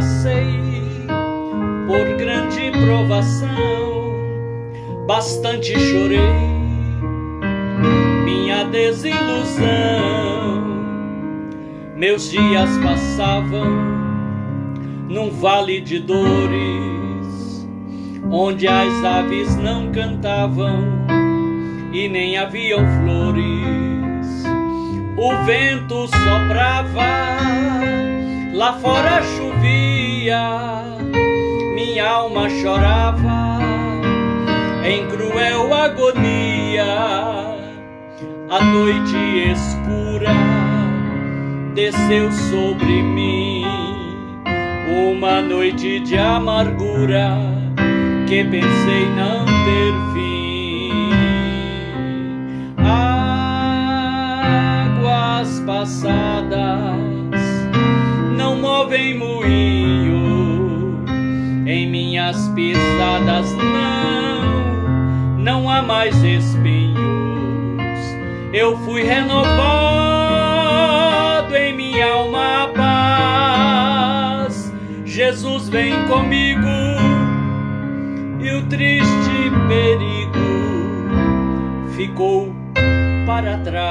passei por grande provação, bastante chorei minha desilusão. Meus dias passavam num vale de dores, onde as aves não cantavam e nem haviam flores. O vento soprava, lá fora chovia, minha alma chorava em cruel agonia. A noite escura desceu sobre mim, uma noite de amargura que pensei não ter fim. Águas passadas não movem moinho, em minhas pisadas não há mais espinhos. Eu fui renovado em minha alma a paz. Jesus vem comigo e o triste perigo ficou para trás.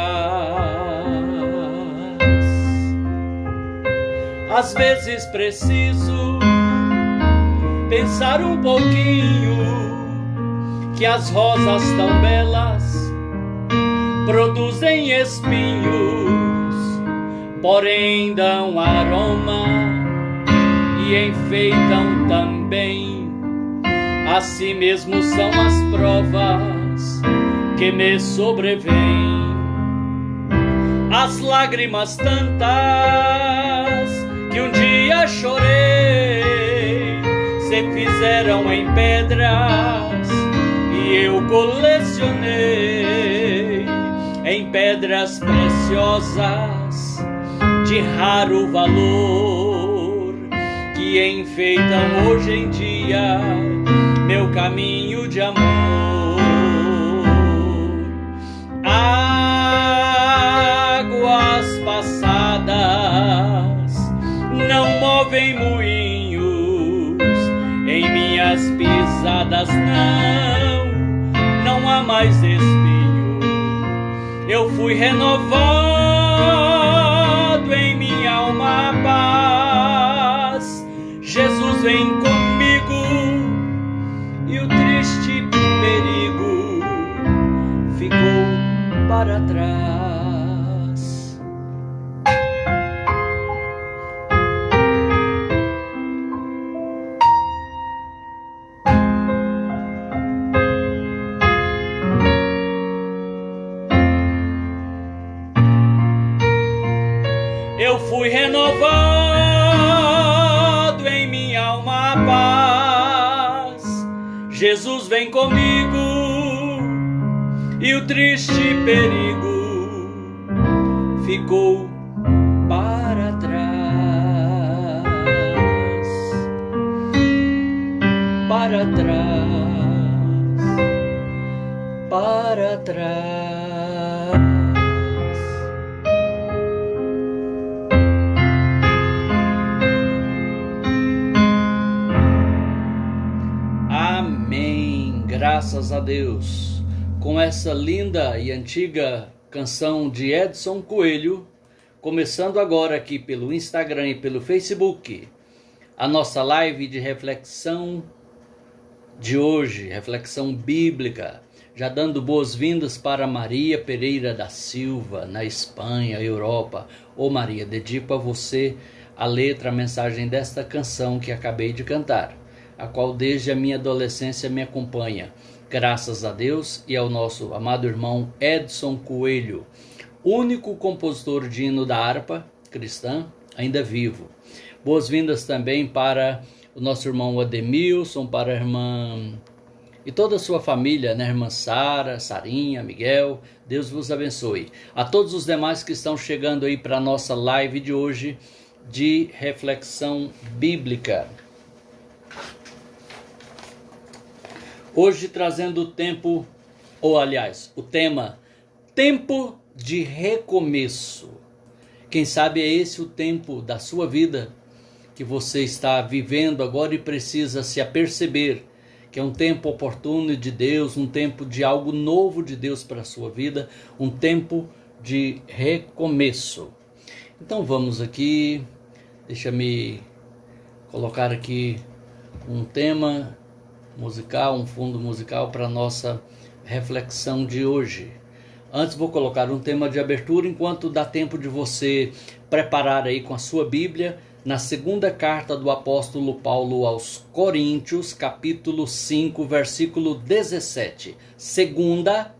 Às vezes preciso pensar um pouquinho que as rosas tão belas produzem espinhos, porém dão aroma e enfeitam também. Assim mesmo são as provas que me sobrevêm. As lágrimas tantas que um dia chorei se fizeram em pedras e eu colecionei em pedras preciosas de raro valor, que enfeitam hoje em dia meu caminho de amor. Águas passadas não movem moinhos, em minhas pisadas não há mais espinho. Eu fui renovado em minha alma a paz. Jesus vem comigo e o triste perigo ficou para trás. Eu fui renovado em minha alma a paz. Jesus vem comigo e o triste perigo ficou para trás. Para trás, para trás. Amém, graças a Deus. Com essa linda e antiga canção de Edson Coelho, começando agora aqui pelo Instagram e pelo Facebook, a nossa live de reflexão de hoje, reflexão bíblica, já dando boas-vindas para Maria Pereira da Silva, na Espanha, Europa. Ô Maria, dedico a você a letra, a mensagem desta canção que acabei de cantar, a qual desde a minha adolescência me acompanha, graças a Deus e ao nosso amado irmão Edson Coelho, único compositor de hino da harpa cristã ainda vivo. Boas-vindas também para o nosso irmão Ademilson, para a irmã e toda a sua família, né? Irmã Sara, Sarinha, Miguel, Deus vos abençoe. A todos os demais que estão chegando aí para a nossa live de hoje de reflexão bíblica. Hoje trazendo o tempo, ou aliás, o tema, tempo de recomeço. Quem sabe é esse o tempo da sua vida, que você está vivendo agora e precisa se aperceber que é um tempo oportuno de Deus, um tempo de algo novo de Deus para a sua vida, um tempo de recomeço. Então vamos aqui, deixa-me colocar aqui um tema musical, um fundo musical para a nossa reflexão de hoje. Antes vou colocar um tema de abertura, enquanto dá tempo de você preparar aí com a sua Bíblia, na segunda carta do apóstolo Paulo aos Coríntios, capítulo 5, versículo 17. Segunda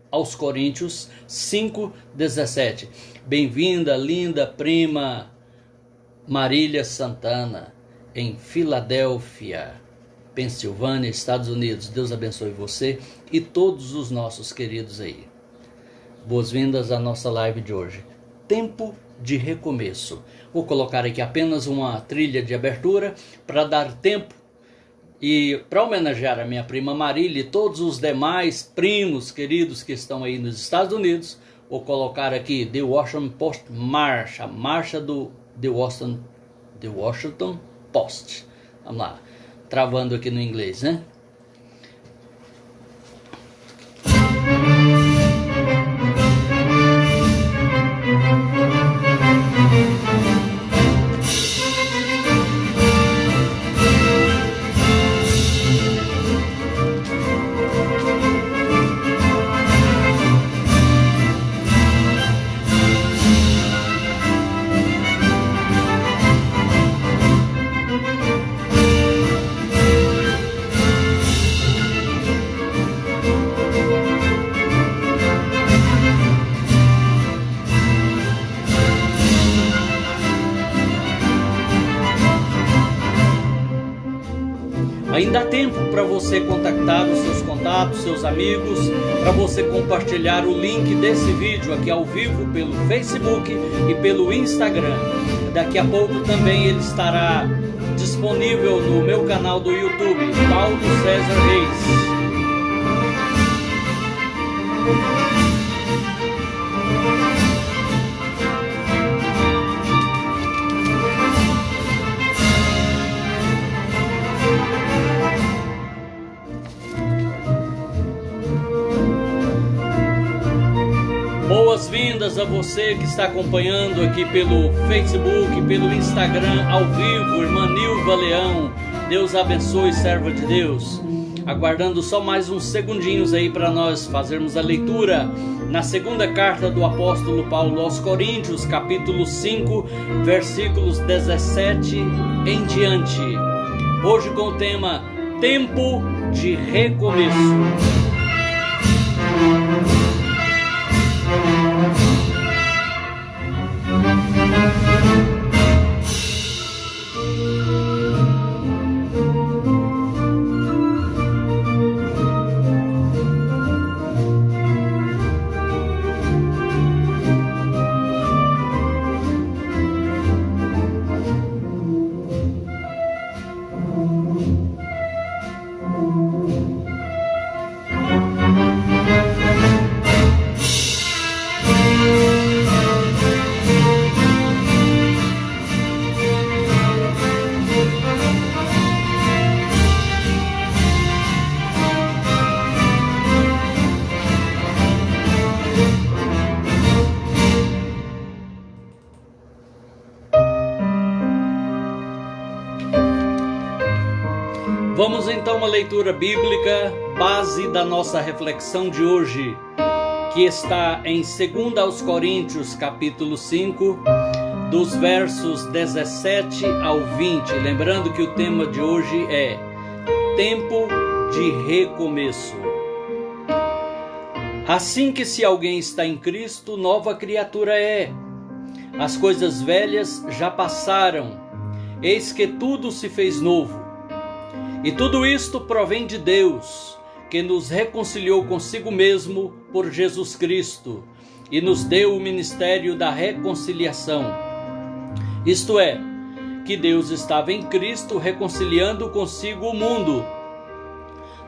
aos Coríntios 5, 17. Bem-vinda, linda prima Marília Santana, em Filadélfia, Pensilvânia, Estados Unidos. Deus abençoe você e todos os nossos queridos aí. Boas-vindas à nossa live de hoje. Tempo de recomeço. Vou colocar aqui apenas uma trilha de abertura para dar tempo e para homenagear a minha prima Marília e todos os demais primos queridos que estão aí nos Estados Unidos. Vou colocar aqui The Washington Post March, a marcha do The Washington Post. Vamos lá, travando aqui no inglês, né? Ainda há tempo para você contactar os seus contatos, seus amigos, para você compartilhar o link desse vídeo aqui ao vivo pelo Facebook e pelo Instagram. Daqui a pouco também ele estará disponível no meu canal do YouTube, Paulo César Reis. Boas-vindas a você que está acompanhando aqui pelo Facebook, pelo Instagram, ao vivo, irmã Nilva Leão. Deus abençoe, serva de Deus. Aguardando só mais uns segundinhos aí para nós fazermos a leitura na segunda carta do apóstolo Paulo aos Coríntios, capítulo 5, versículos 17 em diante. Hoje com o tema Tempo de Recomeço. Vamos então à leitura bíblica, base da nossa reflexão de hoje, que está em 2 aos Coríntios, capítulo 5, dos versos 17 ao 20. Lembrando que o tema de hoje é Tempo de Recomeço. Assim que se alguém está em Cristo, nova criatura é. As coisas velhas já passaram, eis que tudo se fez novo. E tudo isto provém de Deus, que nos reconciliou consigo mesmo por Jesus Cristo e nos deu o ministério da reconciliação. Isto é, que Deus estava em Cristo reconciliando consigo o mundo,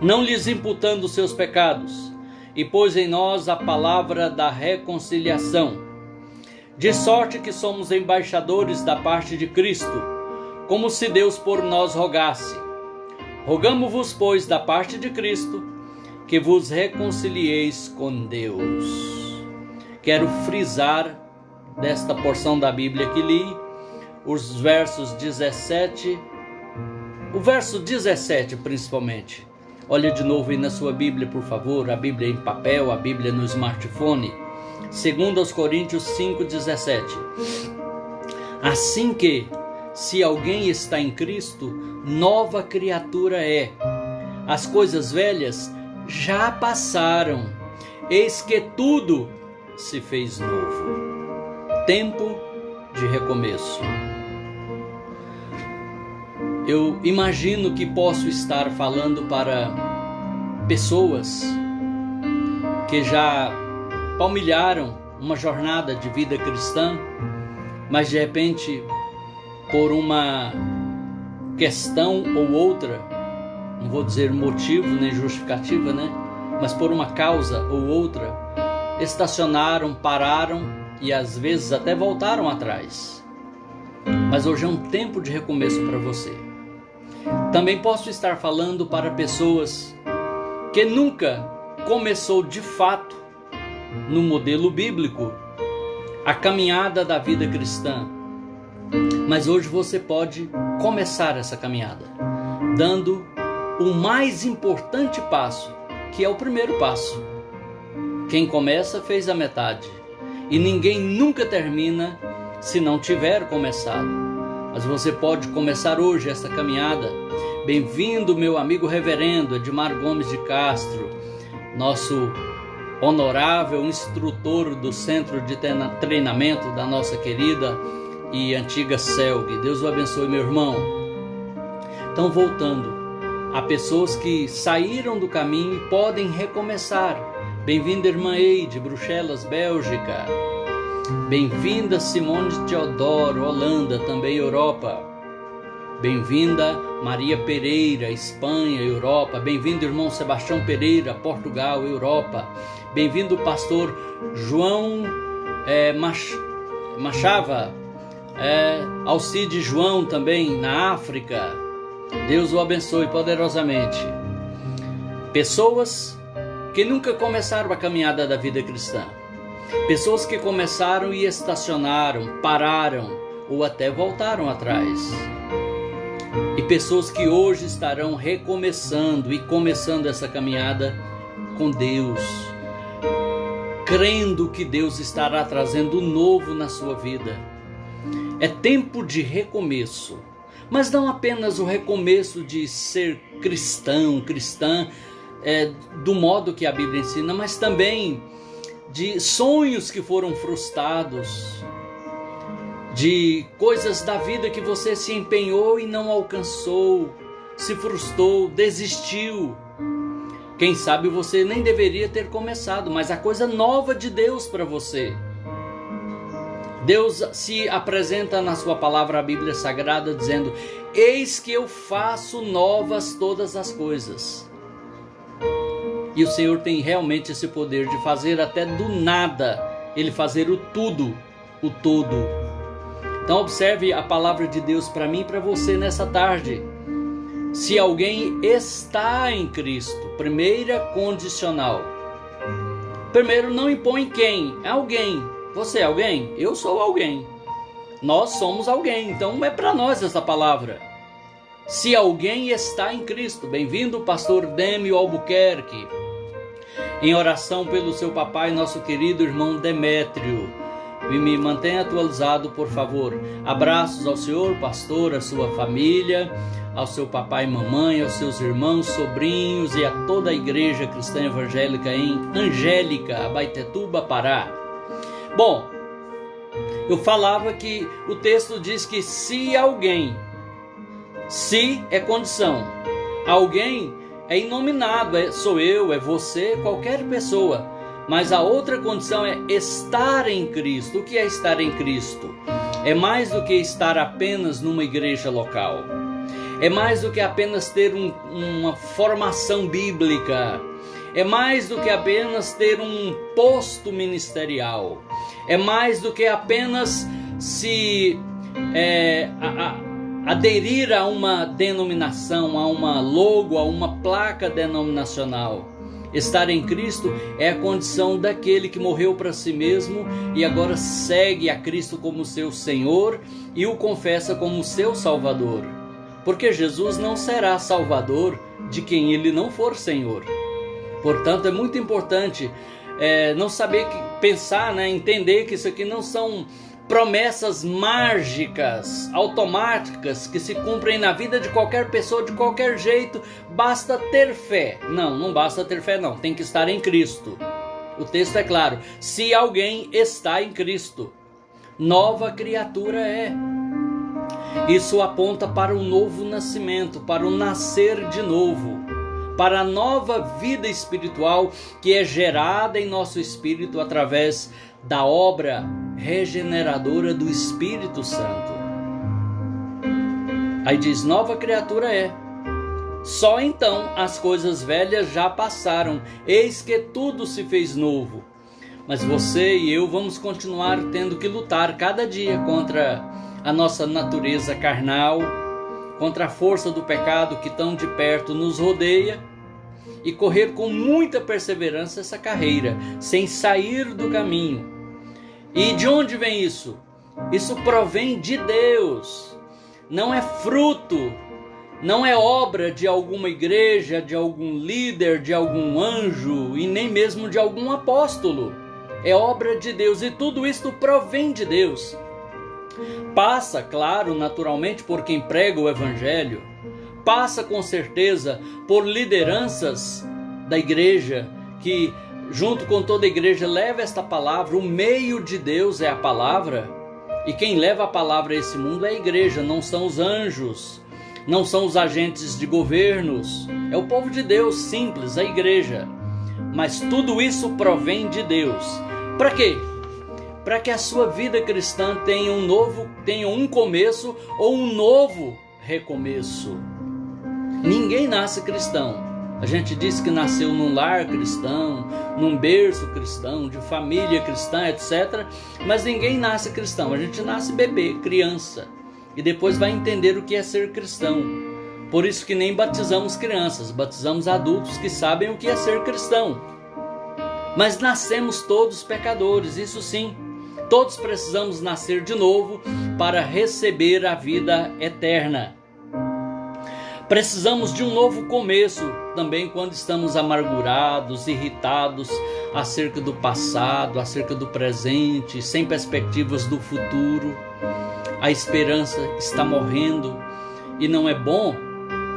não lhes imputando seus pecados, e pôs em nós a palavra da reconciliação. De sorte que somos embaixadores da parte de Cristo, como se Deus por nós rogasse. Rogamo-vos, pois, da parte de Cristo, que vos reconcilieis com Deus. Quero frisar desta porção da Bíblia que li, os versos 17, o verso 17 principalmente. Olha de novo aí na sua Bíblia, por favor, a Bíblia em papel, a Bíblia no smartphone. 2 Coríntios 5,17. Assim que, se alguém está em Cristo, nova criatura é. As coisas velhas já passaram, eis que tudo se fez novo. Tempo de recomeço. Eu imagino que posso estar falando para pessoas que já palmilharam uma jornada de vida cristã, mas de repente, por uma questão ou outra, não vou dizer motivo nem justificativa, né? Mas por uma causa ou outra, estacionaram, pararam e às vezes até voltaram atrás. Mas hoje é um tempo de recomeço para você. Também posso estar falando para pessoas que nunca começou de fato, no modelo bíblico, a caminhada da vida cristã. Mas hoje você pode começar essa caminhada, dando o mais importante passo, que é o primeiro passo. Quem começa fez a metade, e ninguém nunca termina se não tiver começado. Mas você pode começar hoje essa caminhada. Bem-vindo, meu amigo reverendo Edmar Gomes de Castro, nosso honorável instrutor do Centro de Treinamento da nossa querida e antiga CELG. Deus o abençoe, meu irmão. Então, voltando, há pessoas que saíram do caminho e podem recomeçar. Bem-vinda, irmã Eide, Bruxelas, Bélgica. Bem-vinda, Simone Teodoro, Holanda, também Europa. Bem-vinda, Maria Pereira, Espanha, Europa. Bem-vindo, irmão Sebastião Pereira, Portugal, Europa. Bem-vindo, pastor João Machava, Alcide João também, na África. Deus o abençoe poderosamente. Pessoas que nunca começaram a caminhada da vida cristã. Pessoas que começaram e estacionaram, pararam ou até voltaram atrás. E pessoas que hoje estarão recomeçando e começando essa caminhada com Deus, crendo que Deus estará trazendo novo na sua vida. É tempo de recomeço, mas não apenas o recomeço de ser cristão, cristã, do modo que a Bíblia ensina, mas também de sonhos que foram frustrados, de coisas da vida que você se empenhou e não alcançou, se frustrou, desistiu. Quem sabe você nem deveria ter começado, mas a coisa nova de Deus para você. Deus se apresenta na sua palavra, a Bíblia Sagrada, dizendo: eis que eu faço novas todas as coisas. E o Senhor tem realmente esse poder de fazer até do nada, Ele fazer o tudo, o todo. Então observe a palavra de Deus para mim e para você nessa tarde. Se alguém está em Cristo, primeira condicional. Primeiro, não impõe quem? É alguém. Você é alguém? Eu sou alguém. Nós somos alguém. Então é para nós essa palavra. Se alguém está em Cristo. Bem-vindo, pastor Dêmio Albuquerque. Em oração pelo seu papai, nosso querido irmão Demétrio. E me mantenha atualizado, por favor. Abraços ao senhor, pastor, à sua família, ao seu papai e mamãe, aos seus irmãos, sobrinhos e a toda a igreja cristã evangélica em Angélica, Abaetetuba, Pará. Bom, eu falava que o texto diz que se alguém, se é condição, alguém é inominado, sou eu, é você, qualquer pessoa. Mas a outra condição é estar em Cristo. O que é estar em Cristo? É mais do que estar apenas numa igreja local. É mais do que apenas ter uma formação bíblica. É mais do que apenas ter um posto ministerial. É mais do que apenas aderir a uma denominação, a uma logo, a uma placa denominacional. Estar em Cristo é a condição daquele que morreu para si mesmo e agora segue a Cristo como seu Senhor e o confessa como seu Salvador. Porque Jesus não será Salvador de quem ele não for Senhor. Portanto, é muito importante não saber pensar, entender que isso aqui não são promessas mágicas, automáticas, que se cumprem na vida de qualquer pessoa, de qualquer jeito, basta ter fé. Não basta ter fé não, tem que estar em Cristo. O texto é claro, se alguém está em Cristo, nova criatura é. Isso aponta para o novo nascimento, para o nascer de novo, para a nova vida espiritual que é gerada em nosso espírito através da obra regeneradora do Espírito Santo. Aí diz, nova criatura é. Só então as coisas velhas já passaram, eis que tudo se fez novo. Mas você e eu vamos continuar tendo que lutar cada dia contra a nossa natureza carnal, contra a força do pecado que tão de perto nos rodeia, e correr com muita perseverança essa carreira, sem sair do caminho. E de onde vem isso? Isso provém de Deus. Não é fruto, não é obra de alguma igreja, de algum líder, de algum anjo e nem mesmo de algum apóstolo. É obra de Deus e tudo isso provém de Deus. Passa, claro, naturalmente por quem prega o Evangelho. Passa com certeza por lideranças da igreja que, junto com toda a igreja, leva esta palavra. O meio de Deus é a palavra, e quem leva a palavra a esse mundo é a igreja, não são os anjos, não são os agentes de governos, é o povo de Deus simples, a igreja. Mas tudo isso provém de Deus. Para quê? Para que a sua vida cristã tenha um começo ou um novo recomeço. Ninguém nasce cristão. A gente diz que nasceu num lar cristão, num berço cristão, de família cristã, etc. Mas ninguém nasce cristão. A gente nasce bebê, criança, e depois vai entender o que é ser cristão. Por isso que nem batizamos crianças, batizamos adultos que sabem o que é ser cristão. Mas nascemos todos pecadores, isso sim. Todos precisamos nascer de novo para receber a vida eterna. Precisamos de um novo começo também quando estamos amargurados, irritados acerca do passado, acerca do presente, sem perspectivas do futuro. A esperança está morrendo e não é bom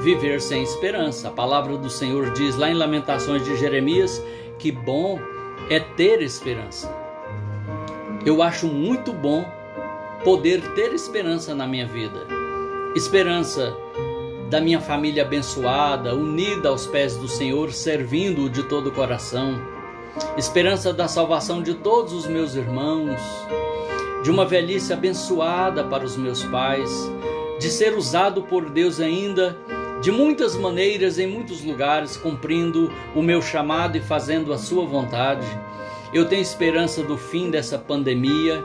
viver sem esperança. A palavra do Senhor diz lá em Lamentações de Jeremias que bom é ter esperança. Eu acho muito bom poder ter esperança na minha vida. Esperança da minha família abençoada, unida aos pés do Senhor, servindo-o de todo o coração. Esperança da salvação de todos os meus irmãos, de uma velhice abençoada para os meus pais, de ser usado por Deus ainda de muitas maneiras, em muitos lugares, cumprindo o meu chamado e fazendo a sua vontade. Eu tenho esperança do fim dessa pandemia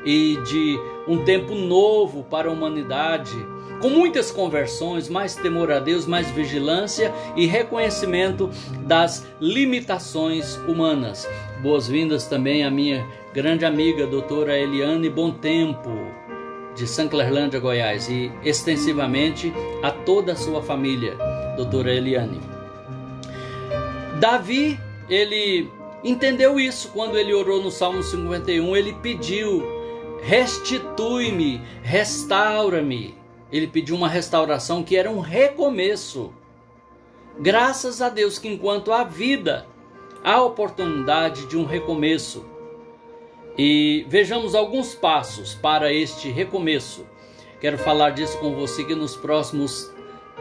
e de um tempo novo para a humanidade, com muitas conversões, mais temor a Deus, mais vigilância e reconhecimento das limitações humanas. Boas-vindas também à minha grande amiga, doutora Eliane Bom Tempo, de Sanclerlândia, Goiás, e extensivamente a toda a sua família, doutora Eliane. Davi, ele entendeu isso quando ele orou no Salmo 51, ele pediu: restitui-me, restaura-me. Ele pediu uma restauração que era um recomeço. Graças a Deus que enquanto há vida, há oportunidade de um recomeço. E vejamos alguns passos para este recomeço. Quero falar disso com você aqui nos próximos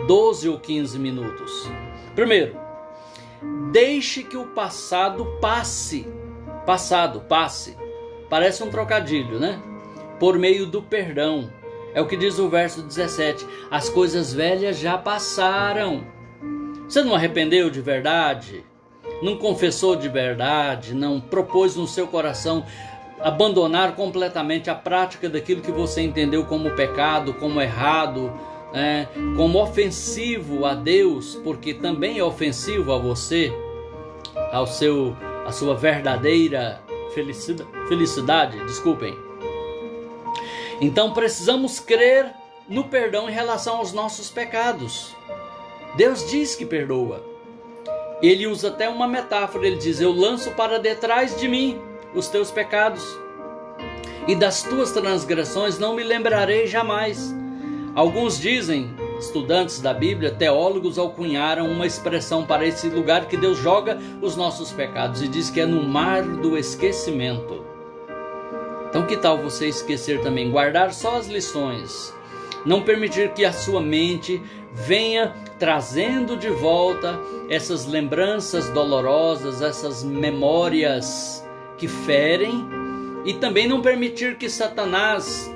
12 ou 15 minutos. Primeiro, deixe que o passado passe. Passado, passe. Parece um trocadilho, né? Por meio do perdão. É o que diz o verso 17. As coisas velhas já passaram. Você não arrependeu de verdade? Não confessou de verdade? Não propôs no seu coração abandonar completamente a prática daquilo que você entendeu como pecado, como errado, como ofensivo a Deus, porque também é ofensivo a você, a sua verdadeira felicidade, desculpem. Então precisamos crer no perdão em relação aos nossos pecados. Deus diz que perdoa. Ele usa até uma metáfora, ele diz: eu lanço para detrás de mim os teus pecados, e das tuas transgressões não me lembrarei jamais. Alguns dizem, estudantes da Bíblia, teólogos alcunharam uma expressão para esse lugar que Deus joga os nossos pecados, e diz que é no mar do esquecimento. Então que tal você esquecer também, guardar só as lições, não permitir que a sua mente venha trazendo de volta essas lembranças dolorosas, essas memórias que ferem, e também não permitir que Satanás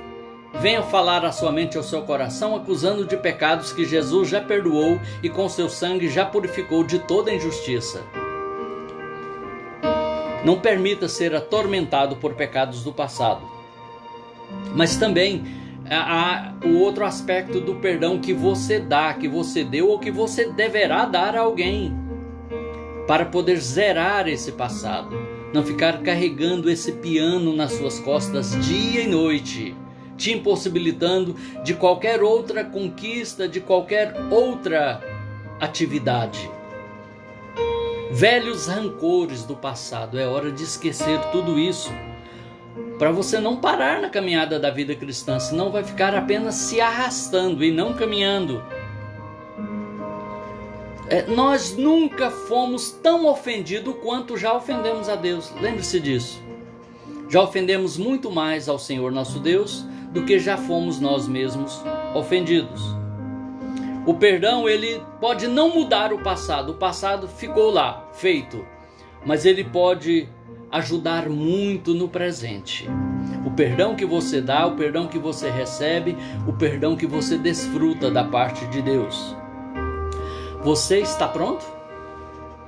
venha falar à sua mente e ao seu coração, acusando de pecados que Jesus já perdoou e com seu sangue já purificou de toda injustiça. Não permita ser atormentado por pecados do passado. Mas também há o outro aspecto do perdão que você dá, que você deu ou que você deverá dar a alguém, para poder zerar esse passado. Não ficar carregando esse piano nas suas costas dia e noite, te impossibilitando de qualquer outra conquista, de qualquer outra atividade. Velhos rancores do passado, é hora de esquecer tudo isso, para você não parar na caminhada da vida cristã, senão vai ficar apenas se arrastando e não caminhando. Nós nunca fomos tão ofendidos quanto já ofendemos a Deus. Lembre-se disso. Já ofendemos muito mais ao Senhor nosso Deus do que já fomos nós mesmos ofendidos. O perdão, ele pode não mudar o passado ficou lá, feito, mas ele pode ajudar muito no presente. O perdão que você dá, o perdão que você recebe, o perdão que você desfruta da parte de Deus. Você está pronto?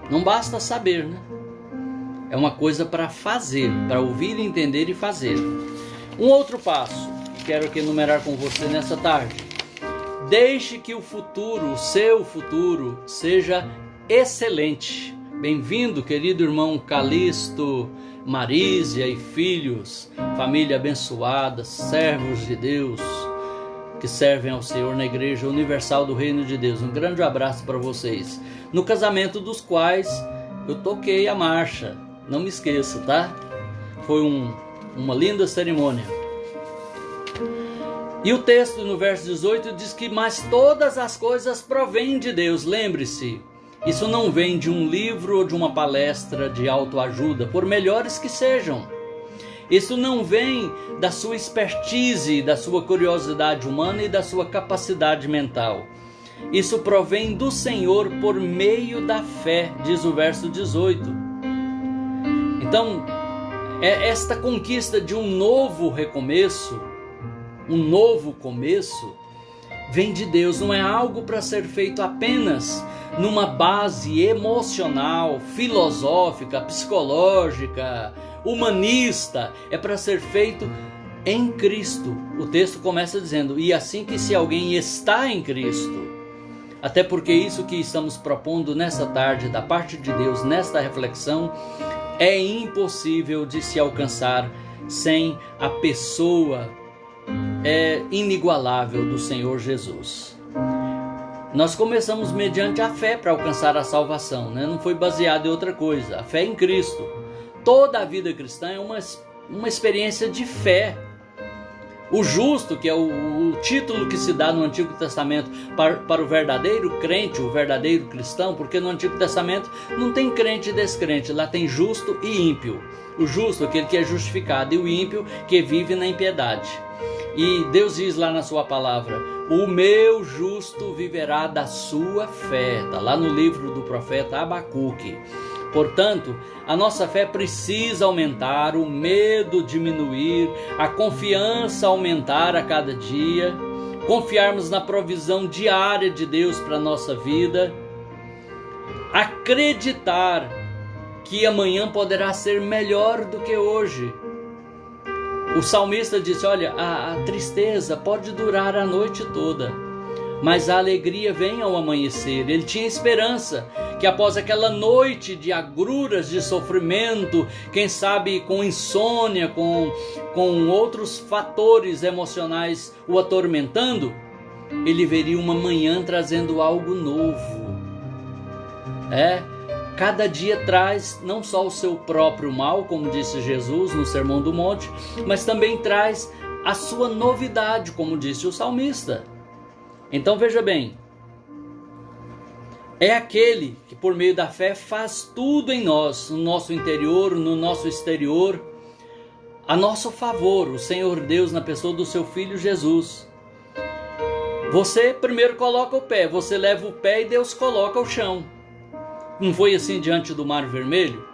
Não basta saber, né? É uma coisa para fazer, para ouvir, entender e fazer. Um outro passo que quero aqui enumerar com você nessa tarde. Deixe que o seu futuro, seja excelente. Bem-vindo, querido irmão Calixto, Marísia e filhos, família abençoada, servos de Deus, que servem ao Senhor na Igreja Universal do Reino de Deus. Um grande abraço para vocês. No casamento dos quais eu toquei a marcha. Não me esqueça, tá? Foi uma linda cerimônia. E o texto no verso 18 diz que mas todas as coisas provêm de Deus. Lembre-se, isso não vem de um livro ou de uma palestra de autoajuda, por melhores que sejam. Isso não vem da sua expertise, da sua curiosidade humana e da sua capacidade mental. Isso provém do Senhor por meio da fé, diz o verso 18. Então, esta conquista de um novo recomeço, um novo começo, vem de Deus. Não é algo para ser feito apenas numa base emocional, filosófica, psicológica, humanista. É para ser feito em Cristo. O texto começa dizendo: e assim que se alguém está em Cristo. Até porque isso que estamos propondo nessa tarde, da parte de Deus, nesta reflexão, é impossível de se alcançar sem a pessoa inigualável do Senhor Jesus. Nós começamos mediante a fé para alcançar a salvação, né? Não foi baseado em outra coisa. A fé em Cristo. Toda a vida cristã é uma experiência de fé. O justo, que é o título que se dá no Antigo Testamento para o verdadeiro crente, o verdadeiro cristão, porque no Antigo Testamento não tem crente e descrente, lá tem justo e ímpio. O justo, aquele que é justificado, e o ímpio, que vive na impiedade. E Deus diz lá na sua palavra: o meu justo viverá da sua fé. Está lá no livro do profeta Abacuque. Portanto, a nossa fé precisa aumentar, o medo diminuir, a confiança aumentar a cada dia, confiarmos na provisão diária de Deus para a nossa vida, acreditar que amanhã poderá ser melhor do que hoje. O salmista disse, olha, a tristeza pode durar a noite toda, mas a alegria vem ao amanhecer. Ele tinha esperança que após aquela noite de agruras, de sofrimento, quem sabe com insônia, com outros fatores emocionais o atormentando, ele veria uma manhã trazendo algo novo. Cada dia traz não só o seu próprio mal, como disse Jesus no Sermão do Monte, mas também traz a sua novidade, como disse o salmista. Então veja bem, é aquele que por meio da fé faz tudo em nós, no nosso interior, no nosso exterior, a nosso favor, o Senhor Deus na pessoa do seu Filho Jesus. Você primeiro coloca o pé, você leva o pé e Deus coloca o chão. Não foi assim diante do Mar Vermelho?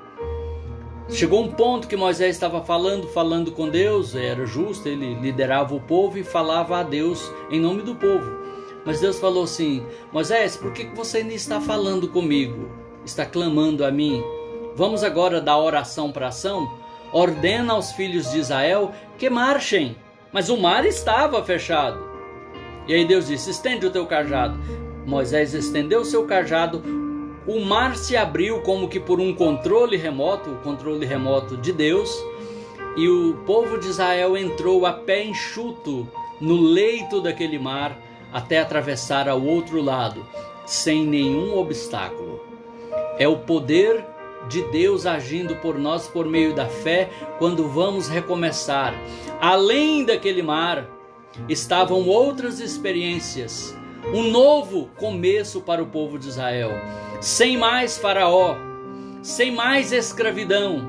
Chegou um ponto que Moisés estava falando com Deus, era justo, ele liderava o povo e falava a Deus em nome do povo. Mas Deus falou assim, Moisés, por que você ainda está falando comigo? Está clamando a mim? Vamos agora da oração para ação? Ordena aos filhos de Israel que marchem. Mas o mar estava fechado. E aí Deus disse, estende o teu cajado. Moisés estendeu o seu cajado, o mar se abriu como que por um controle remoto, o controle remoto de Deus, e o povo de Israel entrou a pé enxuto no leito daquele mar, até atravessar ao outro lado, sem nenhum obstáculo. É o poder de Deus agindo por nós por meio da fé, quando vamos recomeçar. Além daquele mar, estavam outras experiências, um novo começo para o povo de Israel. Sem mais Faraó, sem mais escravidão,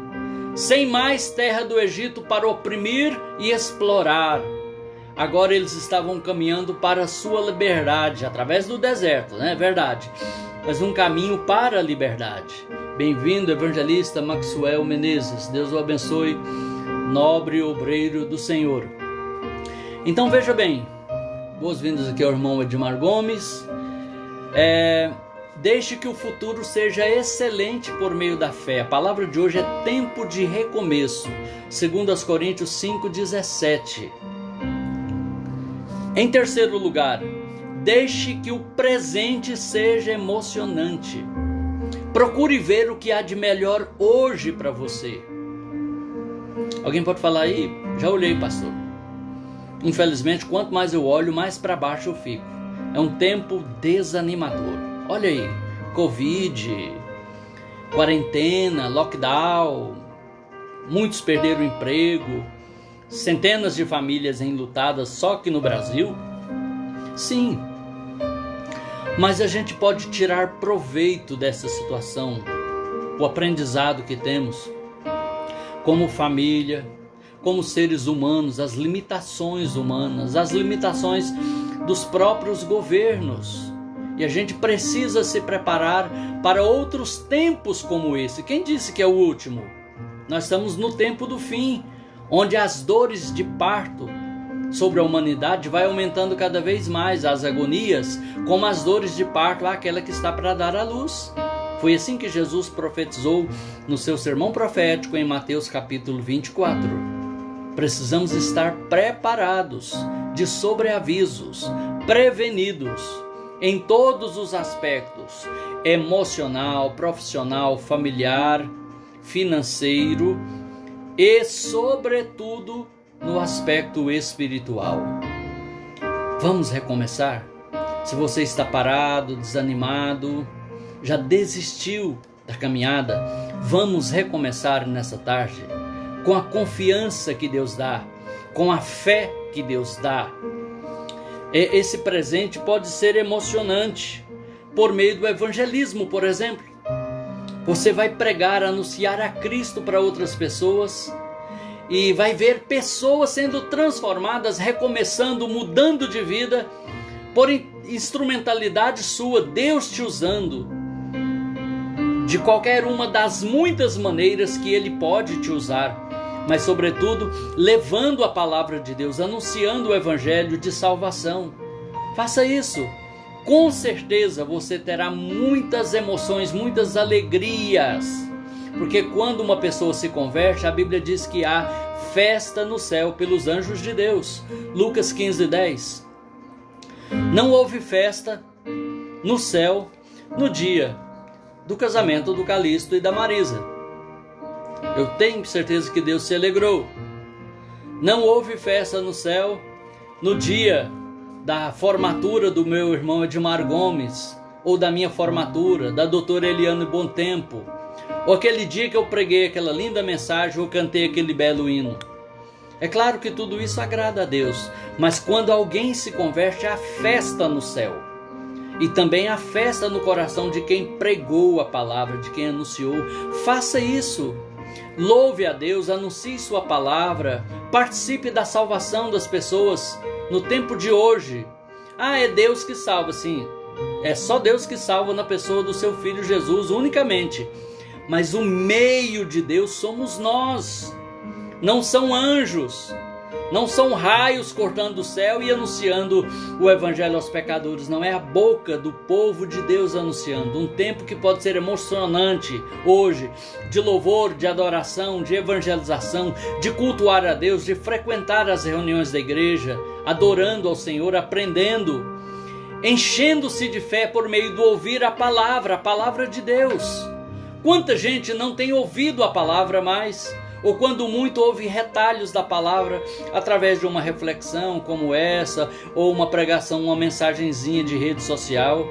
sem mais terra do Egito para oprimir e explorar. Agora eles estavam caminhando para a sua liberdade, através do deserto, não é verdade? Mas um caminho para a liberdade. Bem-vindo, evangelista Maxwell Menezes. Deus o abençoe, nobre obreiro do Senhor. Então veja bem, boas-vindas aqui ao irmão Edmar Gomes. Deixe que o futuro seja excelente por meio da fé. A palavra de hoje é tempo de recomeço. 2 Coríntios 5,17. Em terceiro lugar, deixe que o presente seja emocionante. Procure ver o que há de melhor hoje para você. Alguém pode falar aí? Já olhei, pastor. Infelizmente, quanto mais eu olho, mais para baixo eu fico. É um tempo desanimador. Olha aí, Covid, quarentena, lockdown, muitos perderam o emprego, centenas de famílias enlutadas só aqui no Brasil. Sim, mas a gente pode tirar proveito dessa situação, o aprendizado que temos como família, como seres humanos, as limitações humanas, as limitações dos próprios governos. E a gente precisa se preparar para outros tempos como esse. Quem disse que é o último? Nós estamos no tempo do fim, onde as dores de parto sobre a humanidade vai aumentando cada vez mais, as agonias, como as dores de parto àquela que está para dar à luz. Foi assim que Jesus profetizou no seu sermão profético em Mateus capítulo 24. Precisamos estar preparados, de sobreavisos, prevenidos em todos os aspectos, emocional, profissional, familiar, financeiro e, sobretudo, no aspecto espiritual. Vamos recomeçar? Se você está parado, desanimado, já desistiu da caminhada, vamos recomeçar nessa tarde, com a confiança que Deus dá, com a fé que Deus dá. Esse presente pode ser emocionante, por meio do evangelismo, por exemplo. Você vai pregar, anunciar a Cristo para outras pessoas, e vai ver pessoas sendo transformadas, recomeçando, mudando de vida, por instrumentalidade sua, Deus te usando, de qualquer uma das muitas maneiras que Ele pode te usar, mas sobretudo levando a palavra de Deus, anunciando o evangelho de salvação. Faça isso. Com certeza você terá muitas emoções, muitas alegrias, porque quando uma pessoa se converte, a Bíblia diz que há festa no céu pelos anjos de Deus. Lucas 15:10. Não houve festa no céu no dia do casamento do Calixto e da Marisa. Eu tenho certeza que Deus se alegrou. Não houve festa no céu no dia da formatura do meu irmão Edmar Gomes, ou da minha formatura, da doutora Eliane Bontempo, ou aquele dia que eu preguei aquela linda mensagem ou cantei aquele belo hino. É claro que tudo isso agrada a Deus, mas quando alguém se converte, há festa no céu. E também há festa no coração de quem pregou a palavra, de quem anunciou. Faça isso. Louve a Deus, anuncie sua palavra, participe da salvação das pessoas no tempo de hoje. É Deus que salva, sim. É só Deus que salva na pessoa do seu Filho Jesus unicamente. Mas o meio de Deus somos nós. Não são anjos. Não são raios cortando o céu e anunciando o evangelho aos pecadores. Não, é a boca do povo de Deus anunciando. Um tempo que pode ser emocionante hoje, de louvor, de adoração, de evangelização, de cultuar a Deus, de frequentar as reuniões da igreja, adorando ao Senhor, aprendendo, enchendo-se de fé por meio do ouvir a palavra de Deus. Quanta gente não tem ouvido a palavra mais? Ou quando muito ouve retalhos da palavra através de uma reflexão como essa, ou uma pregação, uma mensagenzinha de rede social.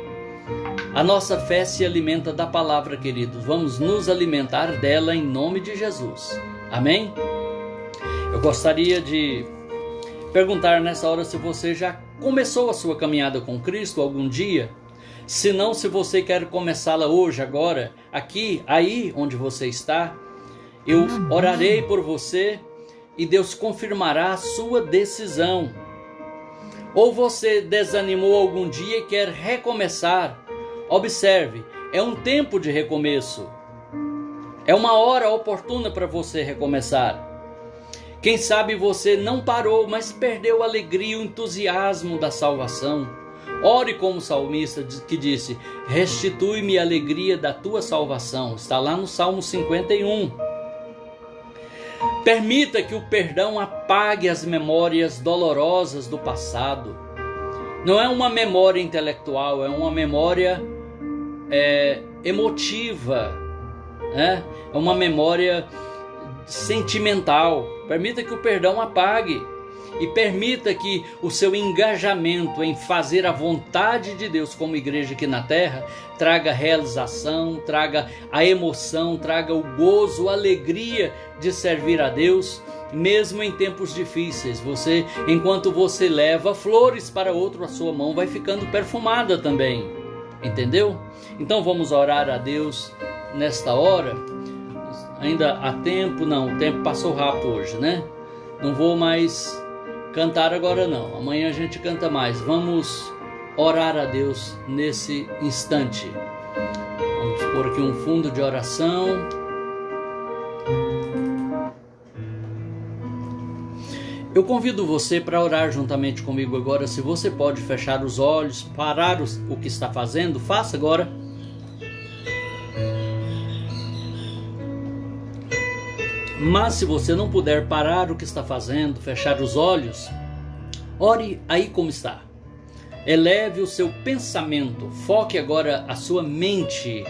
A nossa fé se alimenta da palavra, queridos. Vamos nos alimentar dela em nome de Jesus. Amém? Eu gostaria de perguntar nessa hora se você já começou a sua caminhada com Cristo algum dia. Se não, se você quer começá-la hoje, agora, aqui, aí onde você está. Eu orarei por você e Deus confirmará a sua decisão. Ou você desanimou algum dia e quer recomeçar. Observe, é um tempo de recomeço. É uma hora oportuna para você recomeçar. Quem sabe você não parou, mas perdeu a alegria e o entusiasmo da salvação. Ore como o salmista que disse: restitui-me a alegria da tua salvação. Está lá no Salmo 51. Permita que o perdão apague as memórias dolorosas do passado. Não é uma memória intelectual, é uma memória emotiva, é uma memória sentimental. Permita que o perdão apague e permita que o seu engajamento em fazer a vontade de Deus como igreja aqui na terra traga realização, traga a emoção, traga o gozo, a alegria de servir a Deus, mesmo em tempos difíceis. Enquanto você leva flores para outro, a sua mão vai ficando perfumada também. Entendeu? Então vamos orar a Deus nesta hora. Ainda há tempo? Não, o tempo passou rápido hoje, né? Não vou mais cantar agora não, amanhã a gente canta mais. Vamos orar a Deus nesse instante. Vamos pôr aqui um fundo de oração. Eu convido você para orar juntamente comigo agora. Se você pode fechar os olhos, parar o que está fazendo, faça agora. Mas se você não puder parar o que está fazendo, fechar os olhos, ore aí como está. Eleve o seu pensamento, foque agora a sua mente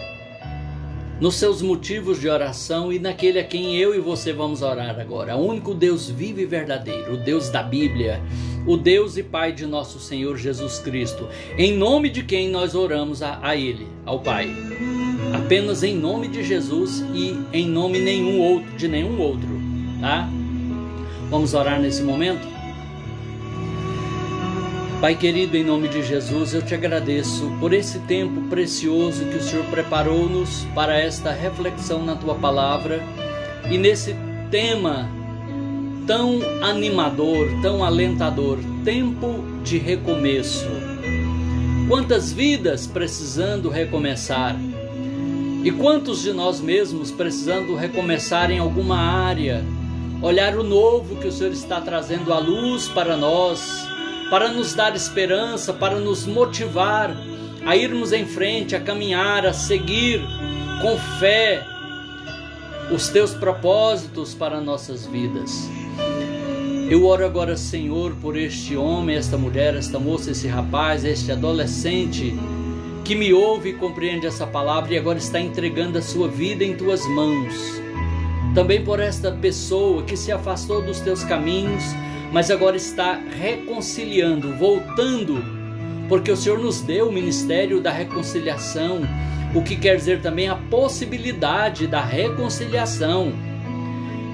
nos seus motivos de oração e naquele a quem eu e você vamos orar agora. O único Deus vivo e verdadeiro, o Deus da Bíblia, o Deus e Pai de nosso Senhor Jesus Cristo, em nome de quem nós oramos a Ele, ao Pai. Apenas em nome de Jesus e em nome de nenhum outro, tá? Vamos orar nesse momento? Pai querido, em nome de Jesus, eu te agradeço por esse tempo precioso que o Senhor preparou-nos para esta reflexão na Tua Palavra e nesse tema tão animador, tão alentador, tempo de recomeço. Quantas vidas precisando recomeçar e quantos de nós mesmos precisando recomeçar em alguma área, olhar o novo que o Senhor está trazendo à luz para nós, para nos dar esperança, para nos motivar a irmos em frente, a caminhar, a seguir com fé, os teus propósitos para nossas vidas. Eu oro agora, Senhor, por este homem, esta mulher, esta moça, esse rapaz, este adolescente que me ouve e compreende essa palavra e agora está entregando a sua vida em tuas mãos. Também por esta pessoa que se afastou dos teus caminhos, mas agora está reconciliando, voltando, porque o Senhor nos deu o ministério da reconciliação, o que quer dizer também a possibilidade da reconciliação.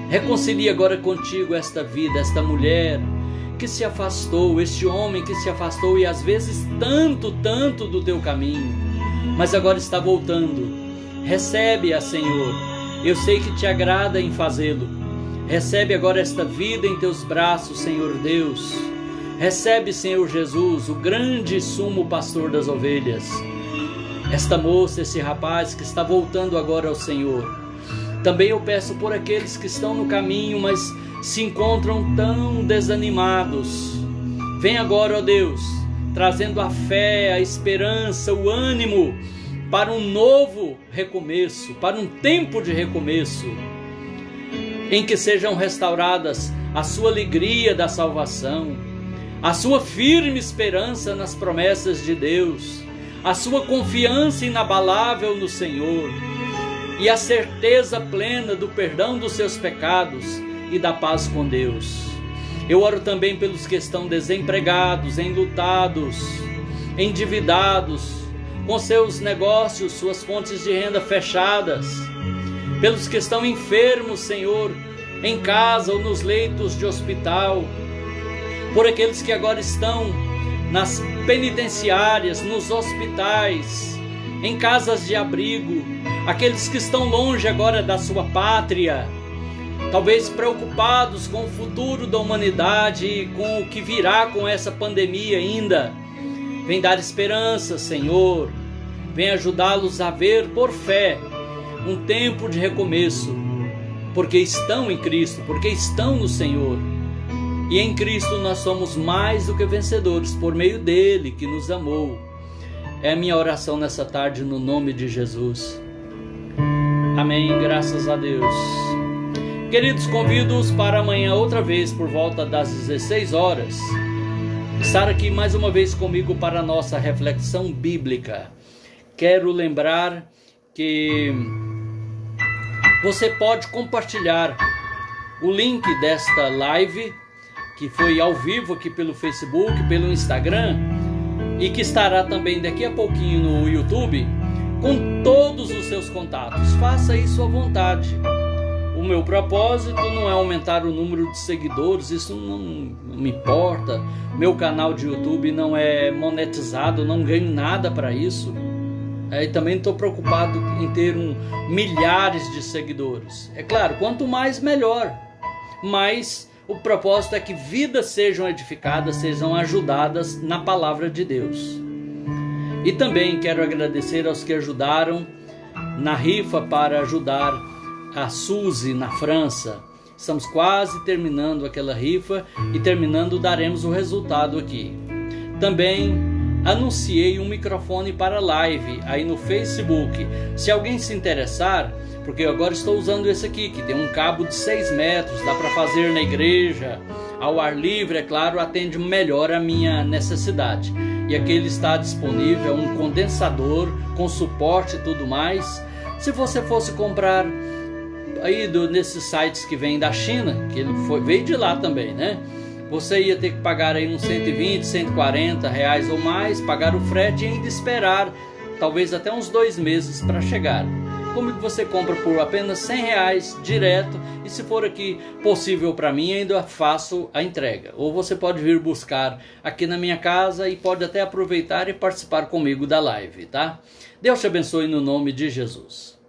Reconcilie agora contigo esta vida, esta mulher que se afastou, este homem que se afastou e às vezes tanto do teu caminho, mas agora está voltando. Recebe-a, Senhor. Eu sei que te agrada em fazê-lo. Recebe agora esta vida em teus braços, Senhor Deus. Recebe, Senhor Jesus, o grande sumo pastor das ovelhas. Esta moça, esse rapaz que está voltando agora ao Senhor. Também eu peço por aqueles que estão no caminho, mas se encontram tão desanimados. Vem agora, ó Deus, trazendo a fé, a esperança, o ânimo para um novo recomeço, para um tempo de recomeço, em que sejam restauradas a sua alegria da salvação, a sua firme esperança nas promessas de Deus, a sua confiança inabalável no Senhor e a certeza plena do perdão dos seus pecados e da paz com Deus. Eu oro também pelos que estão desempregados, enlutados, endividados, com seus negócios, suas fontes de renda fechadas, pelos que estão enfermos, Senhor, em casa ou nos leitos de hospital, por aqueles que agora estão nas penitenciárias, nos hospitais, em casas de abrigo, aqueles que estão longe agora da sua pátria, talvez preocupados com o futuro da humanidade e com o que virá com essa pandemia ainda. Vem dar esperança, Senhor. Vem ajudá-los a ver por fé um tempo de recomeço, porque estão em Cristo, porque estão no Senhor. E em Cristo nós somos mais do que vencedores, por meio dele que nos amou. É a minha oração nessa tarde no nome de Jesus. Amém, graças a Deus. Queridos, convido-os para amanhã outra vez por volta das 16 horas. Estar aqui mais uma vez comigo para a nossa reflexão bíblica. Quero lembrar que você pode compartilhar o link desta live, que foi ao vivo aqui pelo Facebook, pelo Instagram, e que estará também daqui a pouquinho no YouTube, com todos os seus contatos. Faça isso à vontade. O meu propósito não é aumentar o número de seguidores, isso não me importa. Meu canal de YouTube não é monetizado, não ganho nada para isso. E também estou preocupado em ter milhares de seguidores. É claro, quanto mais melhor, mas o propósito é que vidas sejam edificadas, sejam ajudadas na palavra de Deus. E também quero agradecer aos que ajudaram na rifa para ajudar a Suzy na França. Estamos quase terminando aquela rifa e terminando daremos o resultado aqui. Também anunciei um microfone para live aí no Facebook. Se alguém se interessar, porque eu agora estou usando esse aqui, que tem um cabo de 6 metros, dá para fazer na igreja, ao ar livre, é claro, atende melhor a minha necessidade. E aqui ele está disponível, um condensador com suporte e tudo mais. Se você fosse comprar aí nesses sites que vêm da China, que ele veio de lá também, né? Você ia ter que pagar aí uns 120, 140 reais ou mais, pagar o frete e ainda esperar talvez até uns 2 meses para chegar. Como que você compra por apenas 100 reais direto, e se for aqui possível para mim, ainda faço a entrega. Ou você pode vir buscar aqui na minha casa e pode até aproveitar e participar comigo da live, tá? Deus te abençoe no nome de Jesus.